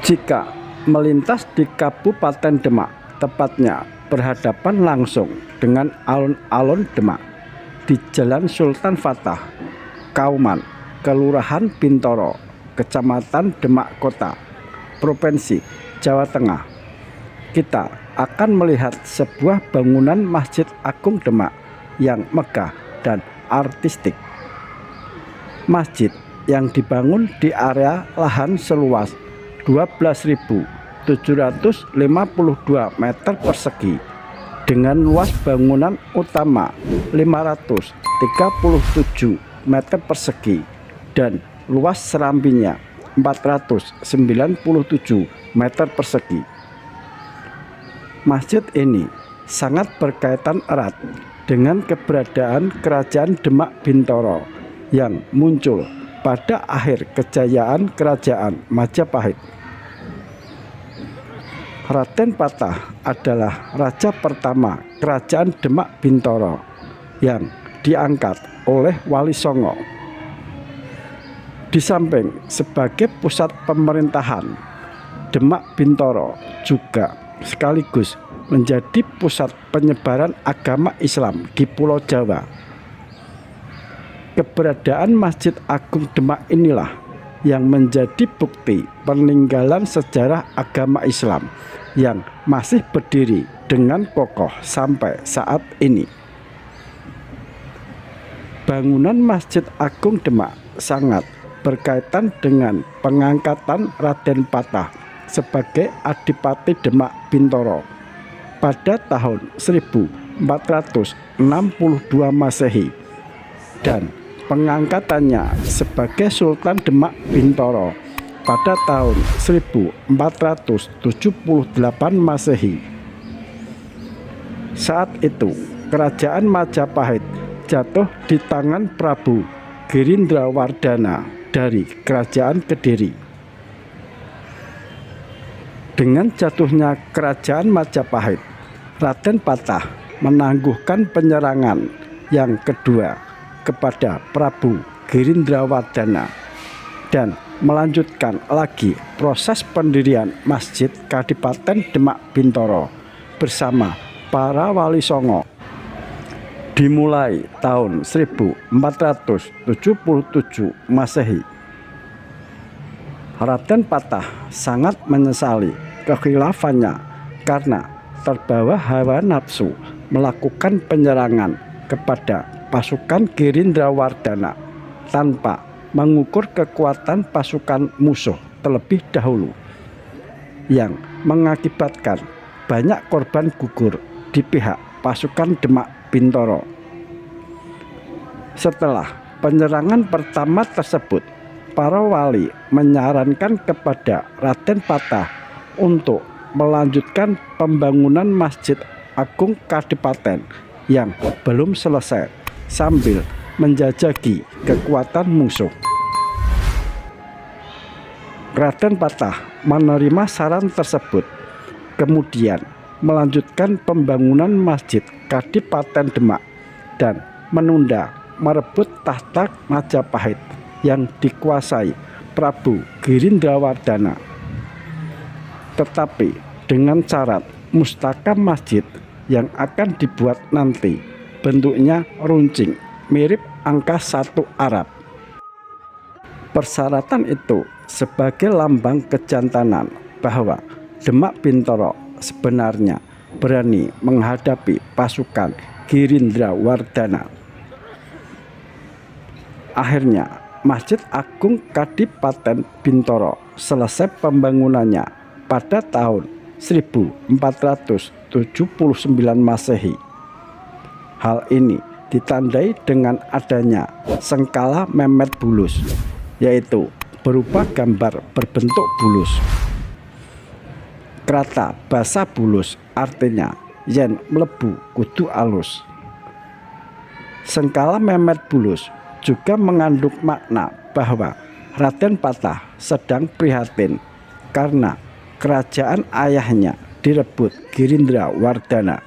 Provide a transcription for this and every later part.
Jika melintas di Kabupaten Demak, tepatnya berhadapan langsung dengan alun-alun Demak di Jalan Sultan Fatah, Kauman, Kelurahan Bintoro, Kecamatan Demak Kota, Provinsi Jawa Tengah, kita akan melihat sebuah bangunan Masjid Agung Demak yang megah dan artistik. Masjid yang dibangun di area lahan seluas 12.752 meter persegi dengan luas bangunan utama 537 meter persegi dan luas serambinya 497 meter persegi. Masjid ini sangat berkaitan erat dengan keberadaan Kerajaan Demak Bintoro yang muncul pada akhir kejayaan Kerajaan Majapahit. Raden Patah adalah raja pertama Kerajaan Demak Bintoro yang diangkat oleh Wali Songo. Di samping sebagai pusat pemerintahan, Demak Bintoro juga sekaligus menjadi pusat penyebaran agama Islam di Pulau Jawa. Keberadaan Masjid Agung Demak inilah yang menjadi bukti peninggalan sejarah agama Islam yang masih berdiri dengan kokoh sampai saat ini. Bangunan Masjid Agung Demak sangat berkaitan dengan pengangkatan Raden Patah sebagai Adipati Demak Bintoro pada tahun 1462 Masehi dan pengangkatannya sebagai Sultan Demak Bintoro pada tahun 1478 Masehi. Saat itu Kerajaan Majapahit jatuh di tangan Prabu Girindrawardhana dari Kerajaan Kediri. Dengan jatuhnya Kerajaan Majapahit, Raden Patah menangguhkan penyerangan yang kedua kepada Prabu Girindrawardhana dan melanjutkan lagi proses pendirian Masjid Kadipaten Demak Bintoro bersama para Wali Songo dimulai tahun 1477 Masehi. Raden Patah sangat menyesali kekhilafannya karena terbawa hawa nafsu melakukan penyerangan kepada pasukan Girindrawardhana tanpa mengukur kekuatan pasukan musuh terlebih dahulu, yang mengakibatkan banyak korban gugur di pihak pasukan Demak Bintoro. Setelah penyerangan pertama tersebut, para wali menyarankan kepada Raden Patah untuk melanjutkan pembangunan Masjid Agung Kadipaten yang belum selesai sambil menjajaki kekuatan musuh. Raden Patah menerima saran tersebut, kemudian melanjutkan pembangunan Masjid Kadipaten Demak dan menunda merebut tahta Majapahit yang dikuasai Prabu Girindrawardhana. Tetapi dengan syarat mustaka masjid yang akan dibuat nanti bentuknya runcing mirip angka 1 Arab. Persyaratan itu sebagai lambang kejantanan bahwa Demak Bintoro sebenarnya berani menghadapi pasukan Girindrawardhana. Akhirnya Masjid Agung Kadipaten Bintoro selesai pembangunannya pada tahun 1479 Masehi. Hal ini ditandai dengan adanya sengkala Mehmet Bulus, yaitu berupa gambar berbentuk bulus. Krata basa bulus artinya yen mlebu kudu alus. Sengkala Mehmet Bulus juga mengandung makna bahwa Raden Patah sedang prihatin karena kerajaan ayahnya direbut Girindrawardhana.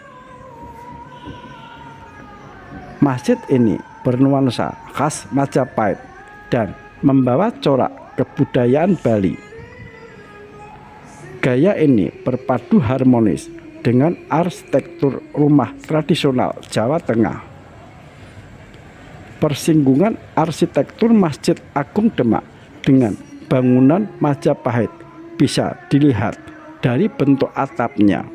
Masjid ini bernuansa khas Majapahit dan membawa corak kebudayaan Bali. Gaya ini berpadu harmonis dengan arsitektur rumah tradisional Jawa Tengah. Persinggungan arsitektur Masjid Agung Demak dengan bangunan Majapahit bisa dilihat dari bentuk atapnya.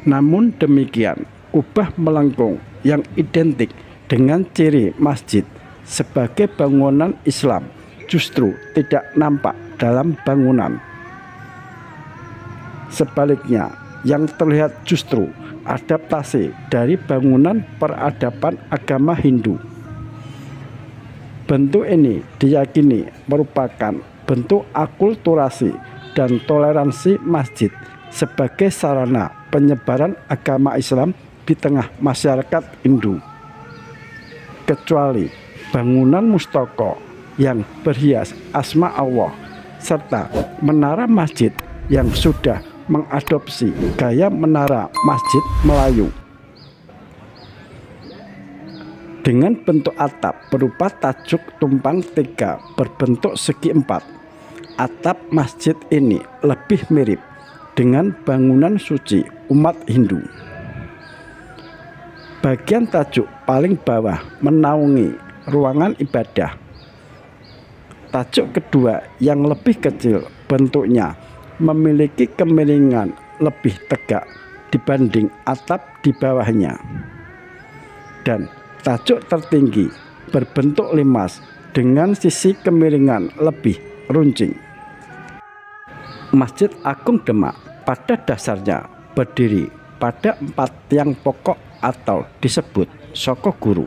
Namun demikian, kubah melengkung yang identik dengan ciri masjid sebagai bangunan Islam justru tidak nampak dalam bangunan. Sebaliknya, yang terlihat justru adaptasi dari bangunan peradaban agama Hindu. Bentuk ini diyakini merupakan bentuk akulturasi dan toleransi masjid sebagai sarana penyebaran agama Islam di tengah masyarakat Hindu. Kecuali bangunan mustaka yang berhias asma Allah serta menara masjid yang sudah mengadopsi gaya menara masjid Melayu. Dengan bentuk atap berupa tajuk tumpang tiga berbentuk segi empat, atap masjid ini lebih mirip dengan bangunan suci umat Hindu. Bagian tajuk paling bawah menaungi ruangan ibadah. Tajuk kedua yang lebih kecil bentuknya memiliki kemiringan lebih tegak dibanding atap di bawahnya. Dan tajuk tertinggi berbentuk limas dengan sisi kemiringan lebih runcing. Masjid Agung Demak pada dasarnya berdiri pada 4 tiang pokok atau disebut soko guru.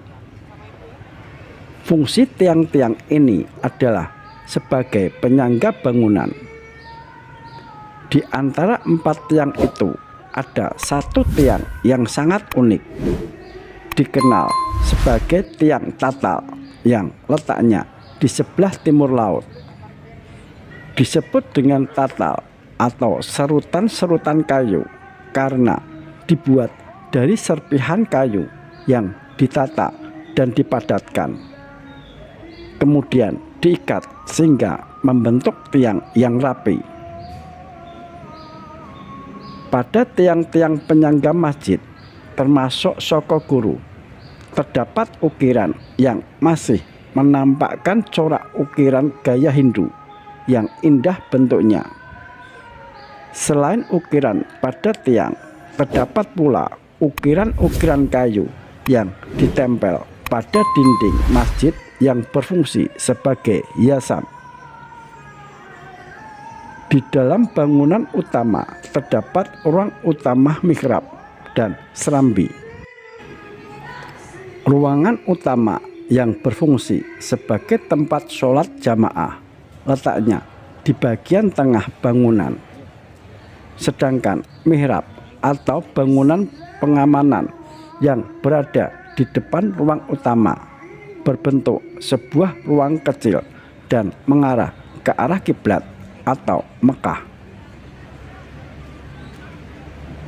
Fungsi tiang-tiang ini adalah sebagai penyangga bangunan. Di antara 4 tiang itu ada 1 tiang yang sangat unik, dikenal sebagai tiang tatal yang letaknya di sebelah timur laut. Disebut dengan tatal atau serutan-serutan kayu karena dibuat dari serpihan kayu yang ditata dan dipadatkan, kemudian diikat sehingga membentuk tiang yang rapi. Pada tiang-tiang penyangga masjid termasuk soko guru terdapat ukiran yang masih menampakkan corak ukiran gaya Hindu yang indah bentuknya. Selain ukiran pada tiang, terdapat pula ukiran-ukiran kayu yang ditempel pada dinding masjid yang berfungsi sebagai hiasan. Di dalam bangunan utama terdapat ruang utama mihrab dan serambi. Ruangan utama yang berfungsi sebagai tempat sholat jamaah letaknya di bagian tengah bangunan. Sedangkan mihrab atau bangunan pengamanan yang berada di depan ruang utama berbentuk sebuah ruang kecil dan mengarah ke arah kiblat atau Mekah.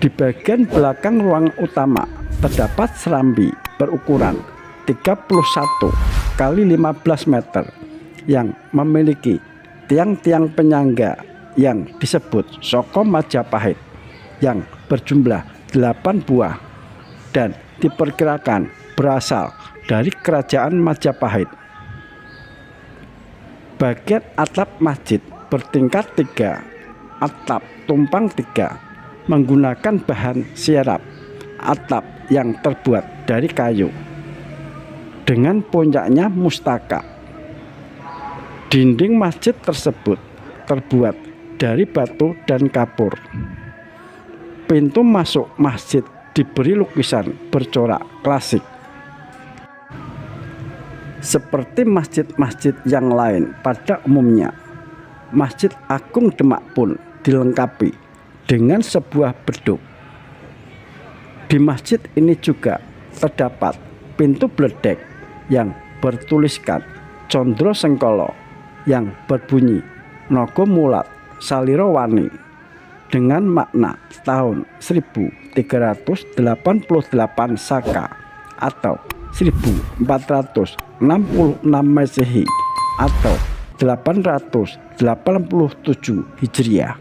Di bagian belakang ruang utama terdapat serambi berukuran 31 kali 15 meter yang memiliki tiang-tiang penyangga yang disebut soko Majapahit yang berjumlah 8 buah dan diperkirakan berasal dari kerajaan Majapahit. Bagian atap masjid bertingkat 3, atap tumpang 3, menggunakan bahan siarap atap yang terbuat dari kayu dengan puncaknya mustaka. Dinding masjid tersebut terbuat dari batu dan kapur. Pintu masuk masjid diberi lukisan bercorak klasik. Seperti masjid-masjid yang lain pada umumnya, Masjid Agung Demak pun dilengkapi dengan sebuah beduk. Di masjid ini juga terdapat pintu bledek yang bertuliskan Condro Sengkolo yang berbunyi Nogo Mulat Saliro Wani dengan makna tahun 1388 Saka atau 1466 Masehi atau 887 Hijriah.